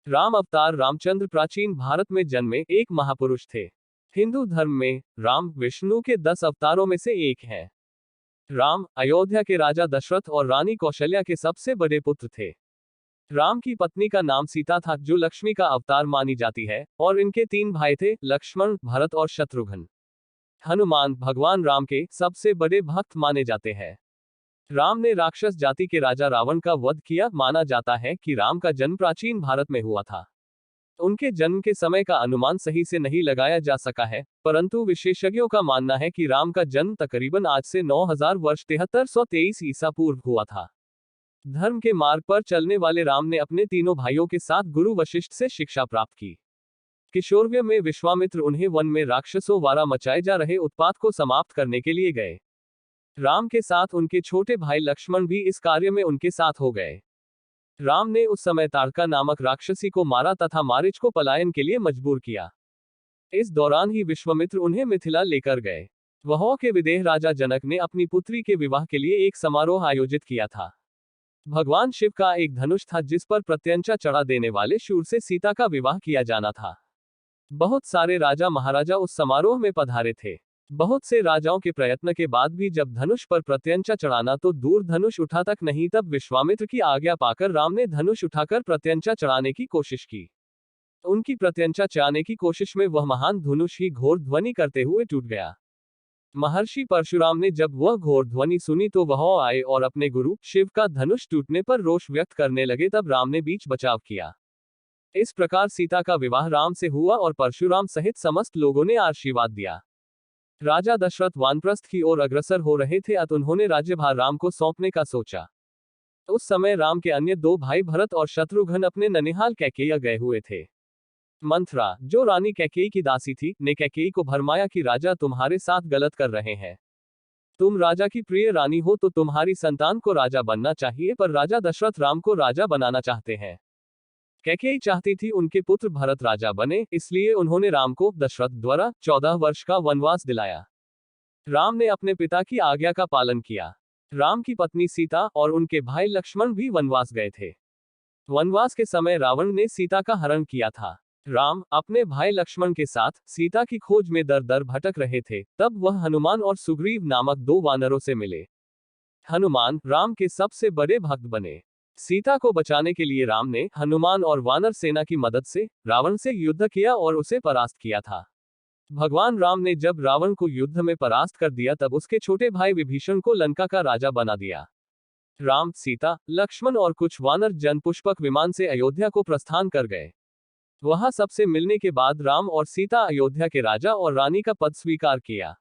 राम अवतार रामचंद्र प्राचीन भारत में जन्मे एक महापुरुष थे। हिंदू धर्म में राम विष्णु के 10 अवतारों में से एक हैं। राम अयोध्या के राजा दशरथ और रानी कौशल्या के सबसे बड़े पुत्र थे। राम की पत्नी का नाम सीता था, जो लक्ष्मी का अवतार मानी जाती है, और इनके 3 भाई थे, लक्ष्मण, भरत और शत्रुघ्न। हनुमान भगवान राम के सबसे बड़े भक्त माने जाते हैं। राम ने राक्षस जाति के राजा रावण का वध किया। माना जाता है कि राम का जन्म प्राचीन भारत में हुआ था। उनके जन्म के समय का अनुमान सही से नहीं लगाया जा सका है, परंतु विशेषज्ञों का मानना है कि राम का जन्म तकरीबन आज से 9000 वर्ष 7323 ईसा पूर्व हुआ था। धर्म के मार्ग पर चलने वाले राम ने अपने तीनों भाइयों के साथ गुरु वशिष्ठ से शिक्षा प्राप्त की। किशोरवय में विश्वामित्र उन्हें वन में राक्षसों द्वारा मचाए जा रहे उत्पात को समाप्त करने के लिए गए। राम के साथ उनके छोटे भाई लक्ष्मण भी इस कार्य में उनके साथ हो गए। राम ने उस समय ताड़का नामक राक्षसी को मारा तथा मारीच को पलायन के लिए मजबूर किया। इस दौरान ही विश्वामित्र उन्हें मिथिला लेकर गए। वहां के विदेह राजा जनक ने अपनी पुत्री के विवाह के लिए एक समारोह आयोजित किया था। भगवान शिव का एक धनुष था, जिस पर प्रत्यंचा चढ़ा देने वाले शूर से सीता का विवाह किया जाना था। बहुत सारे राजा महाराजा उस समारोह में पधारे थे। बहुत से राजाओं के प्रयत्न के बाद भी जब धनुष पर प्रत्यंचा चढ़ाना तो दूर धनुष उठा तक नहीं, तब विश्वामित्र की आज्ञा पाकर राम ने धनुष उठाकर प्रत्यंचा चढ़ाने की कोशिश की। उनकी प्रत्यंचा चढ़ाने की कोशिश में वह महान धनुष ही घोर ध्वनि करते हुए टूट गया। महर्षि परशुराम ने जब वह घोर ध्वनि सुनी तो वह आए और अपने गुरु शिव का धनुष टूटने पर रोष व्यक्त करने लगे। तब राम ने बीच बचाव किया। इस प्रकार सीता का विवाह राम से हुआ और परशुराम सहित समस्त लोगों ने आशीर्वाद दिया। राजा दशरथ वानप्रस्थ की ओर अग्रसर हो रहे थे, अतः उन्होंने राज्यभार राम को सौंपने का सोचा। उस समय राम के अन्य 2 भाई भरत और शत्रुघ्न अपने ननिहाल कैकेयी गए हुए थे। मंथरा, जो रानी कैकेयी की दासी थी, ने कैकेयी को भरमाया कि राजा तुम्हारे साथ गलत कर रहे हैं। तुम राजा की प्रिय रानी हो तो तुम्हारी संतान को राजा बनना चाहिए, पर राजा दशरथ राम को राजा बनाना चाहते हैं। कैकेयी चाहती थी उनके पुत्र भरत राजा बने, इसलिए उन्होंने राम को दशरथ द्वारा 14 वर्ष का वनवास दिलाया। राम ने अपने पिता की आज्ञा का पालन किया। राम की पत्नी सीता और उनके भाई लक्ष्मण भी वनवास गए थे। वनवास के समय रावण ने सीता का हरण किया था। राम अपने भाई लक्ष्मण के साथ सीता की खोज में दर दर भटक रहे थे। तब वह हनुमान और सुग्रीव नामक 2 वानरों से मिले। हनुमान राम के सबसे बड़े भक्त बने। सीता को बचाने के लिए राम ने हनुमान और वानर सेना की मदद से रावण से युद्ध किया और उसे परास्त किया था। भगवान राम ने जब रावण को युद्ध में परास्त कर दिया, तब उसके छोटे भाई विभीषण को लंका का राजा बना दिया। राम, सीता, लक्ष्मण और कुछ वानर जन पुष्पक विमान से अयोध्या को प्रस्थान कर गए। वहां सबसे मिलने के बाद राम और सीता अयोध्या के राजा और रानी का पद स्वीकार किया।